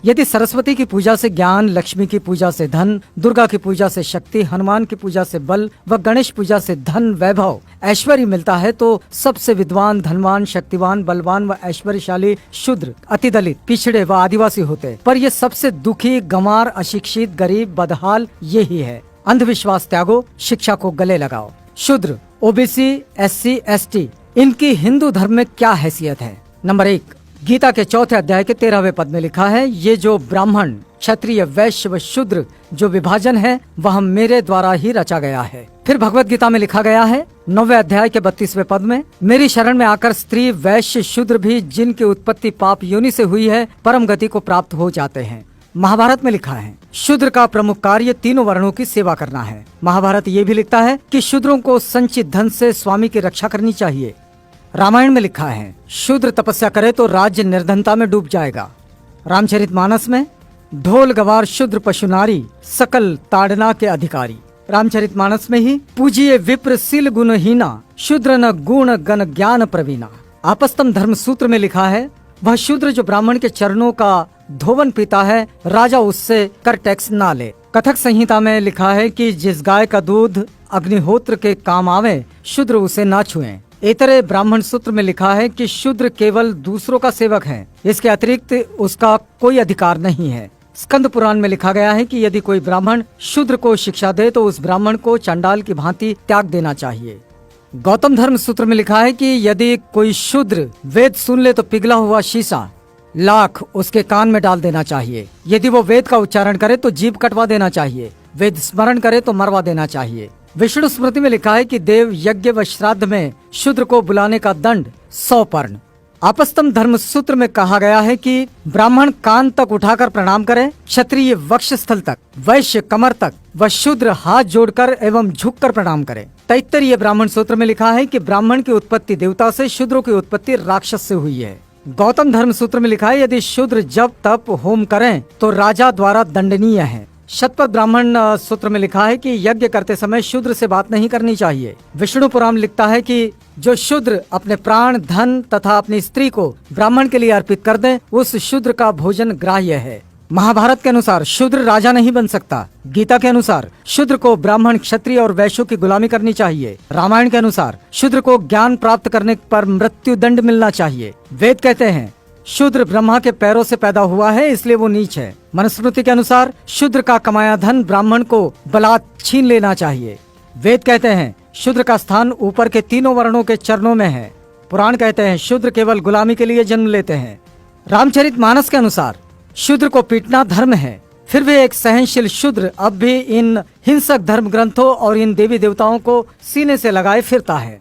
यदि सरस्वती की पूजा से ज्ञान, लक्ष्मी की पूजा से धन, दुर्गा की पूजा से शक्ति, हनुमान की पूजा से बल व गणेश पूजा से धन, वैभव, ऐश्वर्य मिलता है तो सबसे विद्वान, धनवान, शक्तिवान, बलवान व ऐश्वर्यशाली शूद्र, अतिदलित, पिछड़े व आदिवासी होते। पर ये सबसे दुखी, गंवार, अशिक्षित, गरीब, बदहाल यही है। अंधविश्वास त्यागो, शिक्षा को गले लगाओ। शूद्र, ओबीसी, एससी, एसटी, इनकी हिंदू धर्म में क्या हैसियत है? नंबर 1, गीता के 4थे अध्याय के 13वें पद में लिखा है, ये जो ब्राह्मण, क्षत्रिय, वैश्य व शूद्र जो विभाजन है वह मेरे द्वारा ही रचा गया है। फिर भगवत गीता में लिखा गया है 9वें अध्याय के 32वें पद में, मेरी शरण में आकर स्त्री, वैश्य, शूद्र भी जिनकी उत्पत्ति पाप योनि से हुई है परम गति को प्राप्त हो जाते हैं। महाभारत में लिखा है शूद्र का प्रमुख कार्य तीनों वर्णों की सेवा करना है। महाभारत ये भी लिखता है कि शूद्रों को संचित धन से स्वामी की रक्षा करनी चाहिए। रामायण में लिखा है शूद्र तपस्या करे तो राज्य निर्धनता में डूब जाएगा। रामचरितमानस में ढोल गवार शूद्र पशु नारी सकल ताड़ना के अधिकारी। रामचरितमानस में ही पूजिए विप्र सील गुणहीना शूद्र न गुण गण ज्ञान प्रवीणा। आपस्तम धर्म सूत्र में लिखा है वह शूद्र जो ब्राह्मण के चरणों का धोवन पीता है राजा उससे कर टैक्स ना ले। कथक संहिता में लिखा है कि जिस गाय का दूध अग्निहोत्र के काम आवे शूद्र उसे ना छुएं। इतरे ब्राह्मण सूत्र में लिखा है कि शूद्र केवल दूसरों का सेवक है, इसके अतिरिक्त उसका कोई अधिकार नहीं है। स्कंद पुराण में लिखा गया है कि यदि कोई ब्राह्मण शूद्र को शिक्षा दे तो उस ब्राह्मण को चंडाल की भांति त्याग देना चाहिए। गौतम धर्म सूत्र में लिखा है कि यदि कोई शूद्र वेद सुन ले तो पिघला हुआ शीशा लाख उसके कान में डाल देना चाहिए। यदि वो वेद का उच्चारण करे तो जीभ कटवा देना चाहिए। वेद स्मरण करे तो मरवा देना चाहिए। विष्णु स्मृति में लिखा है कि देव यज्ञ व श्राद्ध में शूद्र को बुलाने का दंड 100 पर्ण। आपस्तम धर्म सूत्र में कहा गया है कि ब्राह्मण कान तक उठाकर प्रणाम करे, क्षत्रिय वक्षस्थल तक, वैश्य कमर तक व शूद्र हाथ जोड़कर एवं झुककर प्रणाम करे। तैत्तरीय ब्राह्मण सूत्र में लिखा है कि ब्राह्मण की उत्पत्ति देवता से, शूद्रों की उत्पत्ति राक्षस से हुई है। गौतम धर्म सूत्र में लिखा है यदि शूद्र जप तप होम करें तो राजा द्वारा दंडनीय है। शतपथ ब्राह्मण सूत्र में लिखा है कि यज्ञ करते समय शूद्र से बात नहीं करनी चाहिए। विष्णु पुराण लिखता है कि जो शूद्र अपने प्राण, धन तथा अपनी स्त्री को ब्राह्मण के लिए अर्पित कर दे उस शूद्र का भोजन ग्राह्य है। महाभारत के अनुसार शूद्र राजा नहीं बन सकता। गीता के अनुसार शूद्र को ब्राह्मण, क्षत्रिय और वैश्यों की गुलामी करनी चाहिए। रामायण के अनुसार शूद्र को ज्ञान प्राप्त करने पर मृत्यु दंड मिलना चाहिए। वेद कहते हैं शूद्र ब्रह्मा के पैरों से पैदा हुआ है इसलिए वो नीच है। मनुस्मृति के अनुसार शूद्र का कमाया धन ब्राह्मण को बलात् छीन लेना चाहिए। वेद कहते हैं शूद्र का स्थान ऊपर के तीनों वर्णों के चरणों में है। पुराण कहते हैं शूद्र केवल गुलामी के लिए जन्म लेते हैं। रामचरितमानस के अनुसार शूद्र को पीटना धर्म है। फिर भी एक सहनशील शूद्र अब भी इन हिंसक धर्म ग्रंथों और इन देवी देवताओं को सीने से लगाए फिरता है।